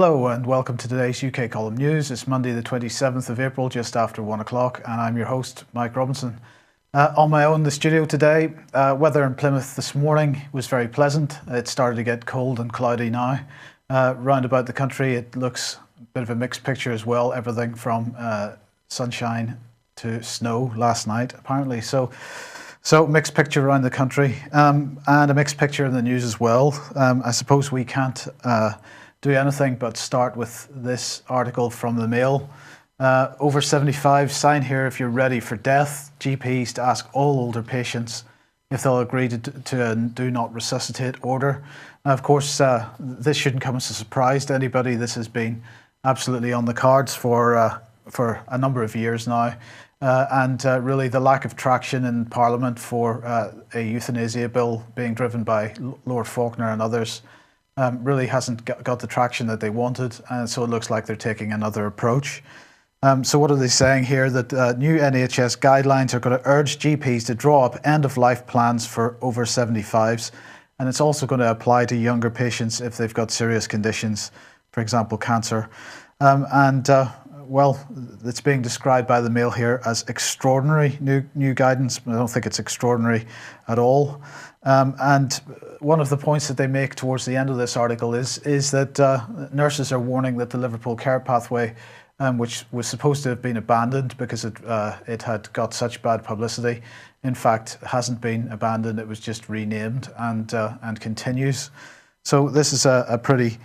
Hello and welcome to today's UK Column News. It's Monday the 27th of April, just after 1 o'clock, and I'm your host, Mike Robinson. On my own in the studio today, weather in Plymouth this morning was very pleasant. It started to get cold and cloudy now. Round about the country it looks a bit of a mixed picture as well, everything from sunshine to snow last night apparently. So mixed picture around the country, and a mixed picture in the news as well. I suppose we can't do anything but start with this article from the Mail. Over 75, sign here if you're ready for death. GPs to ask all older patients if they'll agree to a do not resuscitate order. Now, of course, this shouldn't come as a surprise to anybody. This has been absolutely on the cards for a number of years now. And really the lack of traction in Parliament for a euthanasia bill being driven by Lord Faulkner and others really hasn't got the traction that they wanted, and so it looks like they're taking another approach. So what are they saying here? That new NHS guidelines are going to urge GPs to draw up end-of-life plans for over 75s, and it's also going to apply to younger patients if they've got serious conditions, for example, cancer. Well, it's being described by the Mail here as extraordinary new guidance. I don't think it's extraordinary at all. And one of the points that they make towards the end of this article is that nurses are warning that the Liverpool Care Pathway, which was supposed to have been abandoned because it had got such bad publicity, in fact hasn't been abandoned. It was just renamed and continues. So this is a pretty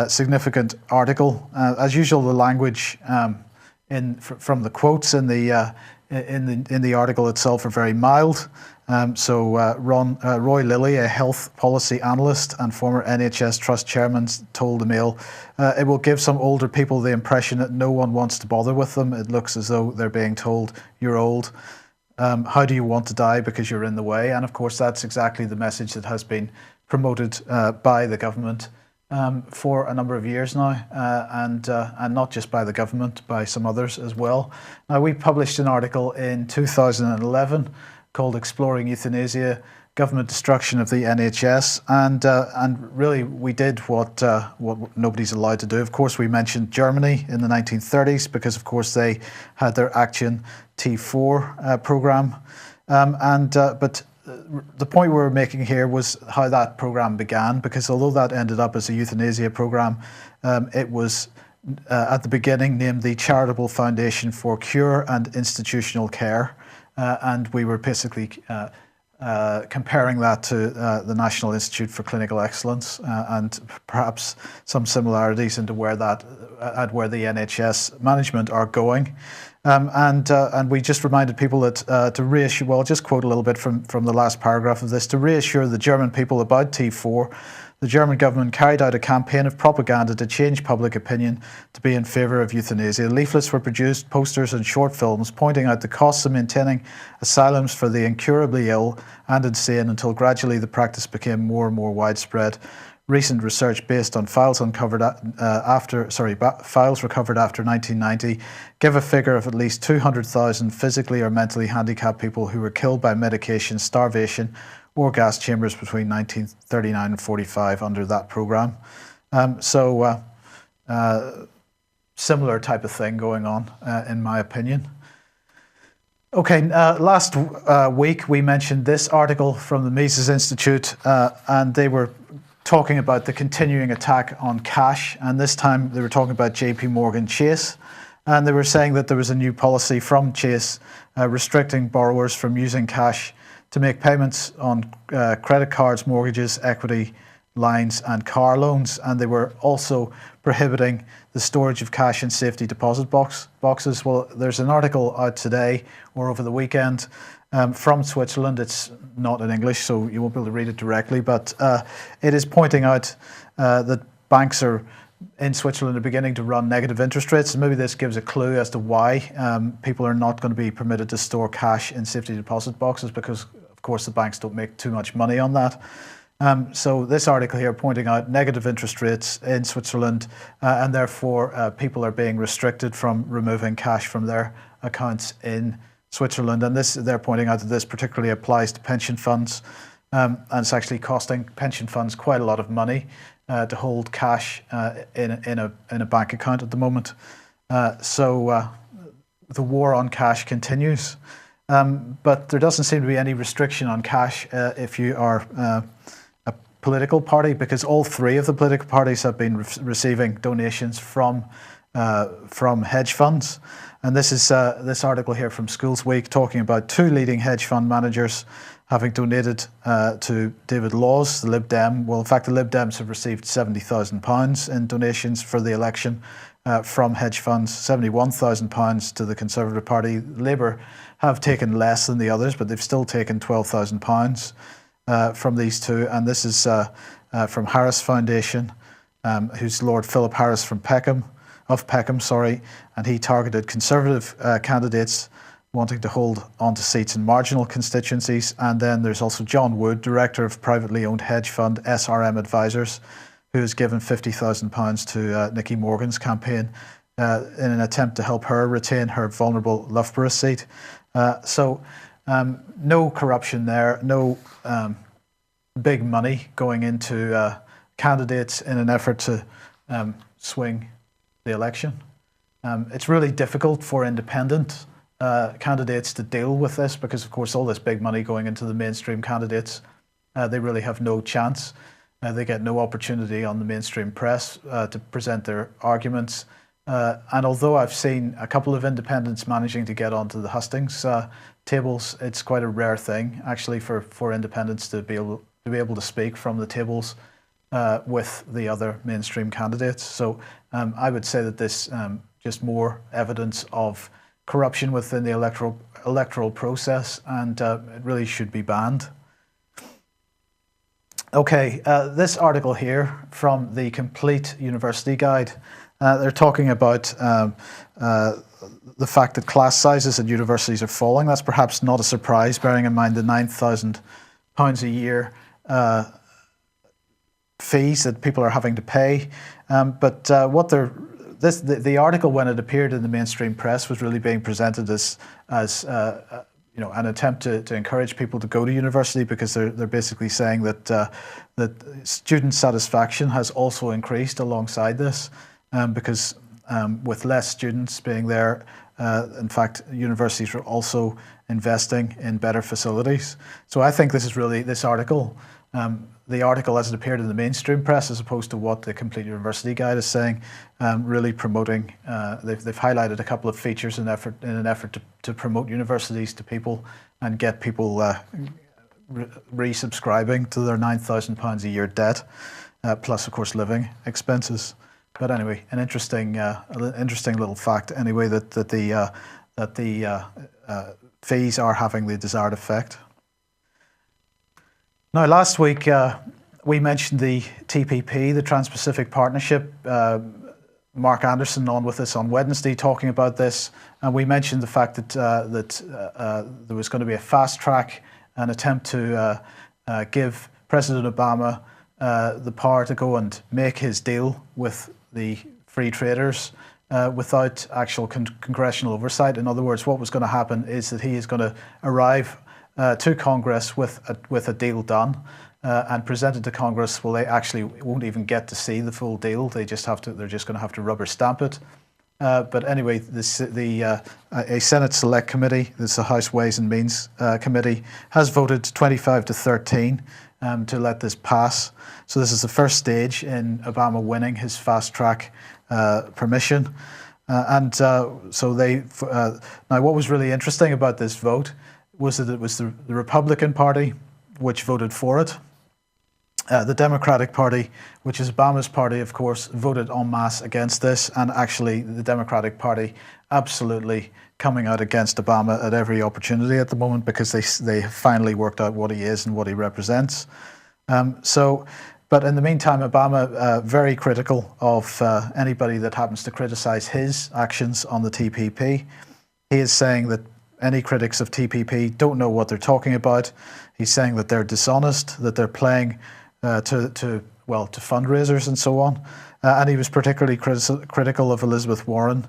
significant article. As usual, the language from the quotes in the article itself are very mild. Roy Lilly, a health policy analyst and former NHS Trust chairman, told the Mail, it will give some older people the impression that no one wants to bother with them. It looks as though they're being told, you're old. How do you want to die because you're in the way? And of course, that's exactly the message that has been promoted by the government for a number of years now, and not just by the government, by some others as well. Now, we published an article in 2011 called Exploring Euthanasia, Government Destruction of the NHS, and really we did what nobody's allowed to do. Of course, we mentioned Germany in the 1930s because, of course, they had their Action T4 programme, but the point we were making here was how that programme began, because although that ended up as a euthanasia programme, it was at the beginning named the Charitable Foundation for Cure and Institutional Care, and we were basically comparing that to the National Institute for Clinical Excellence, and perhaps some similarities into where the NHS management are going. And we just reminded people that to reassure, well, I'll just quote a little bit from the last paragraph of this. To reassure the German people about T4, the German government carried out a campaign of propaganda to change public opinion to be in favour of euthanasia. Leaflets were produced, posters and short films pointing out the costs of maintaining asylums for the incurably ill and insane, until gradually the practice became more and more widespread. Recent research based on files recovered after 1990 give a figure of at least 200,000 physically or mentally handicapped people who were killed by medication, starvation, or gas chambers between 1939 and 45 under that programme. Similar type of thing going on, in my opinion. Okay, last week we mentioned this article from the Mises Institute, and they were talking about the continuing attack on cash, and this time they were talking about JP Morgan Chase, and they were saying that there was a new policy from Chase restricting borrowers from using cash to make payments on credit cards, mortgages, equity lines and car loans, and they were also prohibiting the storage of cash in safety deposit boxes. Well, there's an article out today or over the weekend from Switzerland. It's not in English, so you won't be able to read it directly, but it is pointing out that banks in Switzerland are beginning to run negative interest rates, and maybe this gives a clue as to why people are not going to be permitted to store cash in safety deposit boxes, because of course the banks don't make too much money on that. So this article here pointing out negative interest rates in Switzerland, and therefore people are being restricted from removing cash from their accounts in Switzerland, and they're pointing out that this particularly applies to pension funds, and it's actually costing pension funds quite a lot of money to hold cash in a bank account at the moment. So the war on cash continues. But there doesn't seem to be any restriction on cash if you are a political party, because all three of the political parties have been receiving donations from hedge funds. And this is this article here from Schools Week talking about two leading hedge fund managers having donated to David Laws, the Lib Dem. Well, in fact, the Lib Dems have received £70,000 in donations for the election from hedge funds, £71,000 to the Conservative Party. Labour have taken less than the others, but they've still taken £12,000 from these two. And this is from Harris Foundation, who's Lord Philip Harris from Peckham, and he targeted Conservative candidates wanting to hold onto seats in marginal constituencies. And then there's also John Wood, director of privately owned hedge fund SRM Advisors, who has given £50,000 to Nicky Morgan's campaign in an attempt to help her retain her vulnerable Loughborough seat. So no corruption there, no big money going into candidates in an effort to swing the election. It's really difficult for independent candidates to deal with this because, of course, all this big money going into the mainstream candidates, they really have no chance. They get no opportunity on the mainstream press to present their arguments. And although I've seen a couple of independents managing to get onto the hustings tables, it's quite a rare thing, actually, for independents to be able to speak from the tables with the other mainstream candidates. So I would say that this just more evidence of corruption within the electoral process, and it really should be banned. Okay, this article here from the Complete University Guide, they're talking about the fact that class sizes at universities are falling. That's perhaps not a surprise, bearing in mind the £9,000 a year fees that people are having to pay. But the article, when it appeared in the mainstream press, was really being presented as an attempt to encourage people to go to university, because they're basically saying that student satisfaction has also increased alongside this, because with less students being there, in fact, universities are also investing in better facilities. So I think this is really this article. The article as it appeared in the mainstream press, as opposed to what the Complete University Guide is saying, really promoting, they've highlighted a couple of features in an effort to promote universities to people and get people resubscribing to their £9,000 a year debt, plus of course living expenses. But anyway, an interesting little fact anyway, that the fees are having the desired effect. Now, last week we mentioned the TPP, the Trans-Pacific Partnership. Mark Anderson on with us on Wednesday talking about this, and we mentioned the fact that there was going to be a fast track, an attempt to give President Obama the power to go and make his deal with the free traders without actual congressional oversight. In other words, what was going to happen is that he is going to arrive to Congress with a deal done and presented to Congress. Well, they actually won't even get to see the full deal. They're just going to have to rubber stamp it. But anyway, a Senate Select Committee, this is the House Ways and Means Committee, has voted 25-13 to let this pass. So this is the first stage in Obama winning his fast track permission. So they now, what was really interesting about this vote was that it was the Republican Party which voted for it. The Democratic Party, which is Obama's party, of course, voted en masse against this, and actually the Democratic Party absolutely coming out against Obama at every opportunity at the moment, because they have finally worked out what he is and what he represents. But in the meantime, Obama very critical of anybody that happens to criticize his actions on the TPP. He is saying that any critics of TPP don't know what they're talking about. He's saying that they're dishonest, that they're playing to fundraisers and so on. And he was particularly critical of Elizabeth Warren,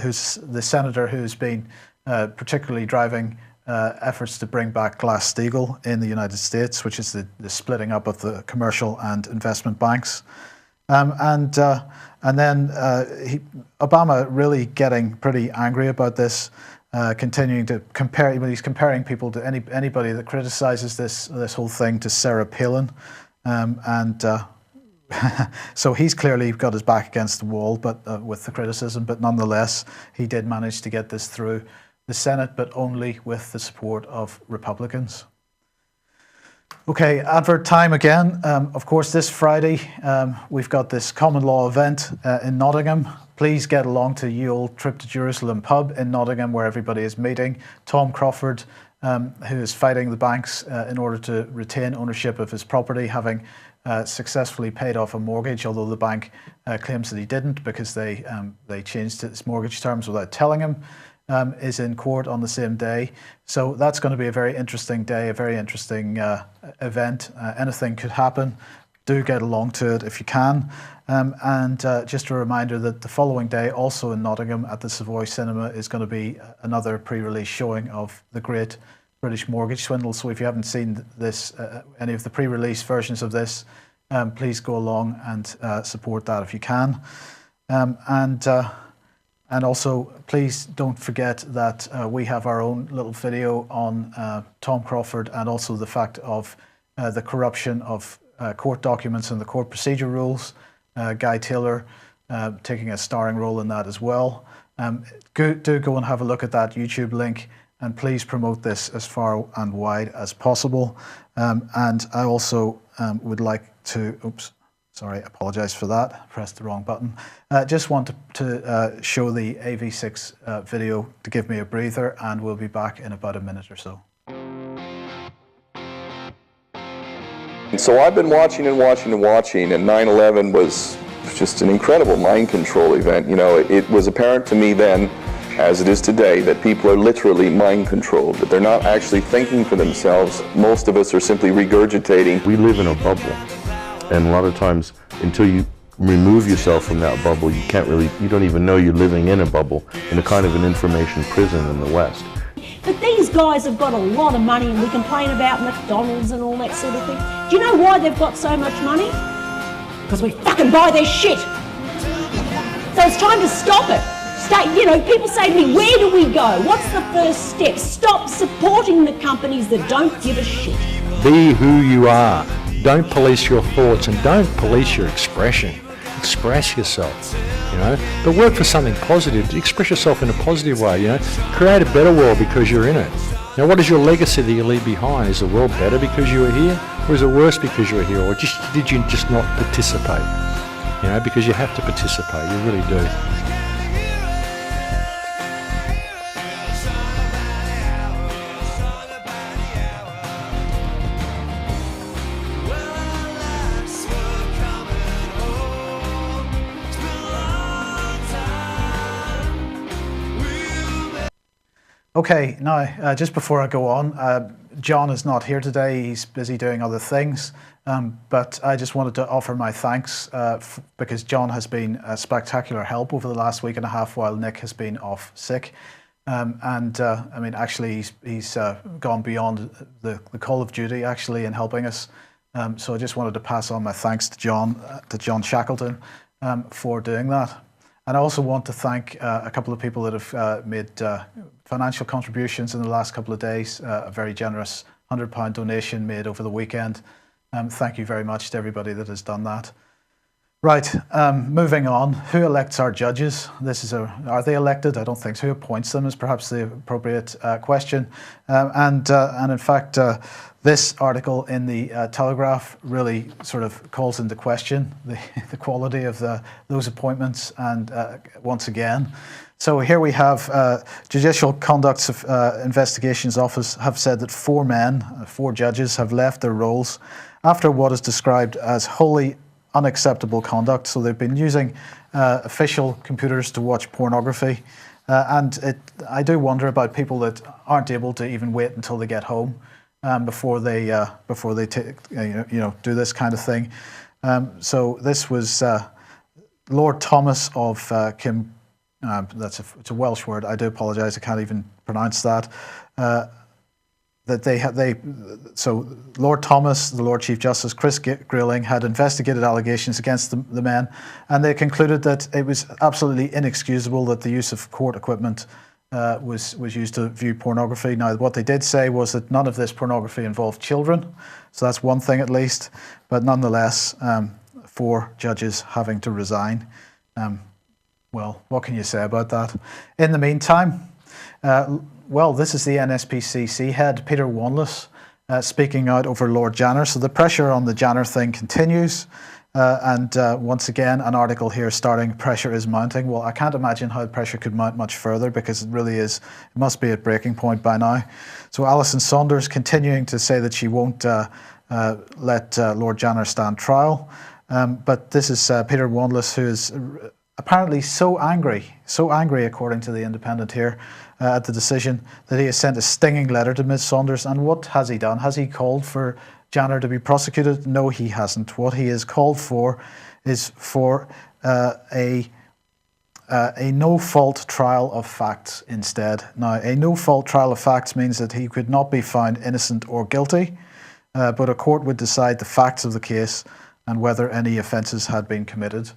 who's the senator who's been particularly driving efforts to bring back Glass-Steagall in the United States, which is the splitting up of the commercial and investment banks. And then Obama really getting pretty angry about this, continuing to compare. When he's comparing people to anybody that criticizes this whole thing to Sarah Palin, so he's clearly got his back against the wall, but with the criticism. But nonetheless, he did manage to get this through the Senate, but only with the support of Republicans. Okay, advert time again. Of course, this Friday, we've got this common law event in Nottingham. Please get along to Ye Olde Trip to Jerusalem pub in Nottingham, where everybody is meeting. Tom Crawford, who is fighting the banks in order to retain ownership of his property, having successfully paid off a mortgage, although the bank claims that he didn't because they changed its mortgage terms without telling him. Is in court on the same day. So that's going to be a very interesting day, a very interesting event. Anything could happen. Do get along to it if you can. And just a reminder that the following day, also in Nottingham at the Savoy Cinema, is going to be another pre-release showing of The Great British Mortgage Swindle. So if you haven't seen this, any of the pre-release versions of this, please go along and support that if you can. And also, please don't forget that we have our own little video on Tom Crawford and also the fact of the corruption of court documents and the court procedure rules. Guy Taylor taking a starring role in that as well. Do go and have a look at that YouTube link, and please promote this as far and wide as possible. And I also would like to, sorry, apologize for that, pressed the wrong button. Just want to show the AV6 video to give me a breather, and we'll be back in about a minute or so. And so I've been watching and watching and watching, and 9/11 was just an incredible mind control event. You know, it was apparent to me then, as it is today, that people are literally mind controlled, that they're not actually thinking for themselves. Most of us are simply regurgitating. We live in a bubble. And a lot of times, until you remove yourself from that bubble, you don't even know you're living in a bubble, in a kind of an information prison in the West. But these guys have got a lot of money, and we complain about McDonald's and all that sort of thing. Do you know why they've got so much money? Because we fucking buy their shit. So it's time to stop it. People say to me, where do we go? What's the first step? Stop supporting the companies that don't give a shit. Be who you are. Don't police your thoughts and don't police your expression. Express yourself, but work for something positive. Express yourself in a positive way, Create a better world because you're in it. Now, what is your legacy that you leave behind? Is the world better because you were here? Or is it worse because you were here? Or did you just not participate? Because you have to participate, you really do. Okay, now, just before I go on, John is not here today. He's busy doing other things. But I just wanted to offer my thanks because John has been a spectacular help over the last week and a half while Nick has been off sick. I mean, actually, he's gone beyond the call of duty, actually, in helping us. So I just wanted to pass on my thanks to John Shackleton for doing that. And I also want to thank a couple of people that have made financial contributions in the last couple of days. A very generous £100 donation made over the weekend. Thank you very much to everybody that has done that. Right, moving on. Who elects our judges? Are they elected? I don't think so. Who appoints them is perhaps the appropriate question. And in fact, this article in the Telegraph really sort of calls into question the quality of those appointments. And once again, so here we have Judicial Conduct Investigations Office have said that 4 judges have left their roles after what is described as wholly unacceptable conduct. So they've been using official computers to watch pornography. I do wonder about people that aren't able to even wait until they get home before they do this kind of thing. So this was Lord Thomas of Kim. It's a Welsh word. I do apologise. I can't even pronounce that. so Lord Thomas, the Lord Chief Justice, Chris Grayling, had investigated allegations against the men, and they concluded that it was absolutely inexcusable that the use of court equipment was used to view pornography. Now, what they did say was that none of this pornography involved children, so that's one thing at least, but nonetheless, 4 judges having to resign. Well, what can you say about that? In the meantime, well, this is the NSPCC head, Peter Wanless, speaking out over Lord Janner. So the pressure on the Janner thing continues. And once again, an article here starting, pressure is mounting. Well, I can't imagine how the pressure could mount much further, because it really is, it must be at breaking point by now. So Alison Saunders continuing to say that she won't let Lord Janner stand trial. But this is Peter Wanless, who is apparently so angry according to the Independent here, at the decision, that he has sent a stinging letter to Ms. Saunders. And what has he done? Has he called for Janner to be prosecuted? No, he hasn't. What he has called for is for a no-fault trial of facts instead. Now, a no-fault trial of facts means that he could not be found innocent or guilty, but a court would decide the facts of the case and whether any offences had been committed.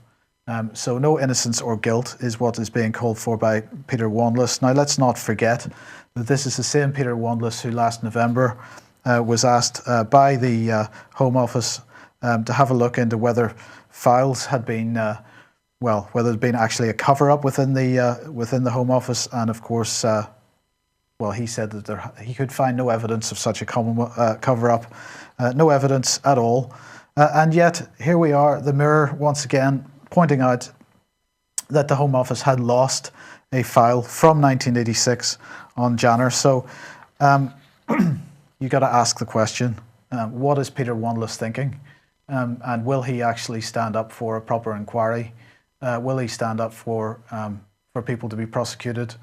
So no innocence or guilt is what is being called for by Peter Wanless. Now, let's not forget that this is the same Peter Wanless who last November was asked by the Home Office to have a look into whether files had been, whether there'd been actually a cover-up within the Home Office, and of course, he said that he could find no evidence of such a cover-up, no evidence at all, and yet here we are, the Mirror once again pointing out that the Home Office had lost a file from 1986 on Janner. So you got to ask the question, what is Peter Wanless thinking? And will he actually stand up for a proper inquiry? Will he stand up for people to be prosecuted?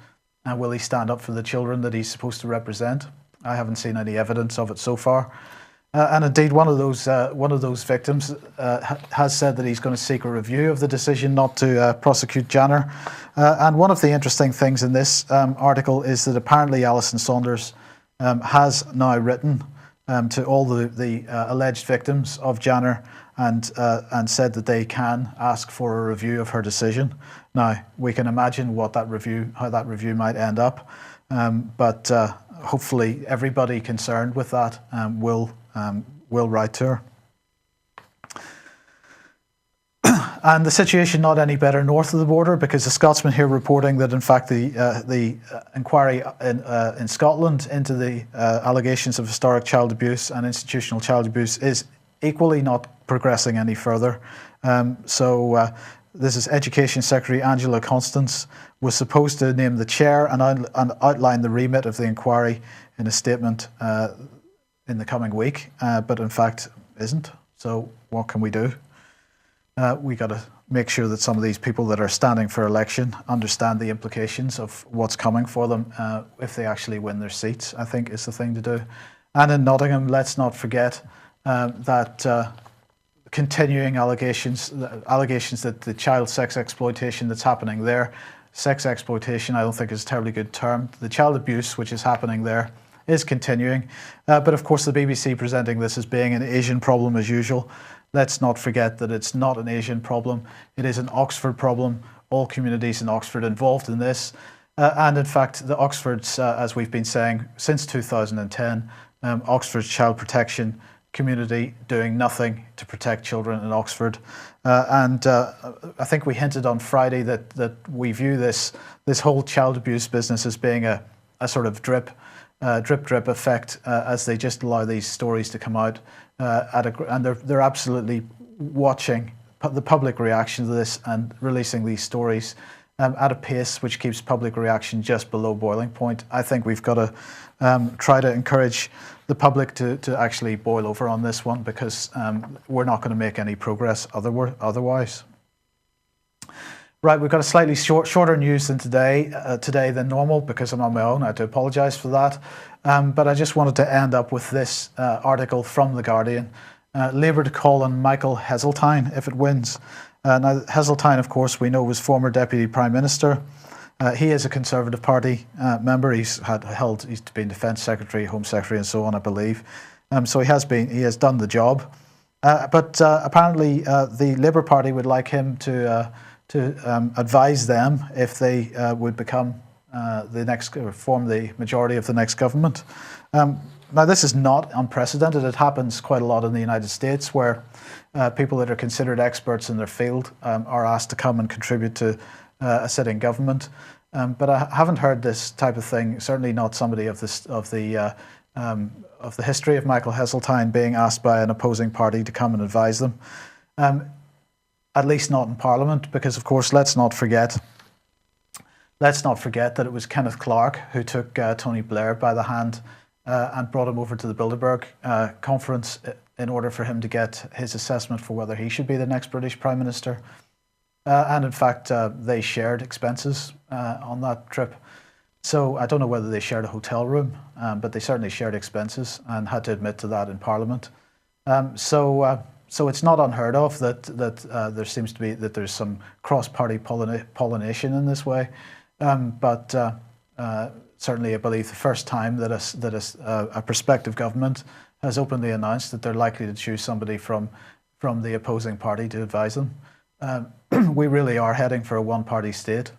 And will he stand up for the children that he's supposed to represent? I haven't seen any evidence of it so far. And indeed, one of those victims has said that he's going to seek a review of the decision not to prosecute Janner. And one of the interesting things in this article is that apparently Alison Saunders has now written to all the alleged victims of Janner and said that they can ask for a review of her decision. Now, we can imagine how that review might end up, but hopefully everybody concerned with that will write to her. And the situation not any better north of the border, because the Scotsman here reporting that in fact the inquiry in Scotland into the allegations of historic child abuse and institutional child abuse is equally not progressing any further. So this is Education Secretary Angela Constance was supposed to name the chair and outline the remit of the inquiry in a statement in the coming week, but in fact isn't. So what can we do? We got to make sure that some of these people that are standing for election understand the implications of what's coming for them if they actually win their seats, I think is the thing to do. And in Nottingham, let's not forget that continuing allegations that the child sex exploitation that's happening there, sex exploitation I don't think is a terribly good term, the child abuse which is happening there is continuing. But of course the BBC presenting this as being an Asian problem as usual. Let's not forget that it's not an Asian problem. It is an Oxford problem. All communities in Oxford involved in this. And in fact, the Oxfords, as we've been saying, since 2010, Oxford's child protection community doing nothing to protect children in Oxford. And I think we hinted on Friday that we view this whole child abuse business as being a sort of drip effect as they just allow these stories to come out and they're absolutely watching the public reaction to this and releasing these stories at a pace which keeps public reaction just below boiling point. I think we've got to try to encourage the public to actually boil over on this one, because we're not going to make any progress otherwise. Right, we've got a slightly shorter news than today than normal, because I'm on my own. I do apologise for that. But I just wanted to end up with this article from The Guardian. Labour to call on Michael Heseltine if it wins. Now, Heseltine, of course, we know was former Deputy Prime Minister. He is a Conservative Party member. He's been Defence Secretary, Home Secretary, and so on, I believe. So he has done the job. But apparently, the Labour Party would like him to advise them if they would become form the majority of the next government. Now, this is not unprecedented. It happens quite a lot in the United States, where people that are considered experts in their field are asked to come and contribute to a sitting government. But I haven't heard this type of thing. Certainly not somebody of the history of Michael Heseltine being asked by an opposing party to come and advise them. At least not in Parliament, because of course let's not forget that it was Kenneth Clarke who took Tony Blair by the hand and brought him over to the Bilderberg conference in order for him to get his assessment for whether he should be the next British Prime Minister. And in fact, they shared expenses on that trip. So I don't know whether they shared a hotel room, but they certainly shared expenses and had to admit to that in Parliament. So it's not unheard of that there seems to be that there's some cross-party pollination in this way. But certainly, I believe the first time that a prospective government has openly announced that they're likely to choose somebody from the opposing party to advise them. We really are heading for a one-party state.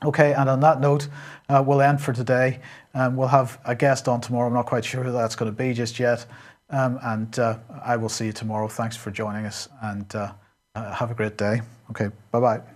Okay, and on that note, we'll end for today. We'll have a guest on tomorrow. I'm not quite sure who that's going to be just yet. And I will see you tomorrow. Thanks for joining us, and have a great day. Okay, bye-bye.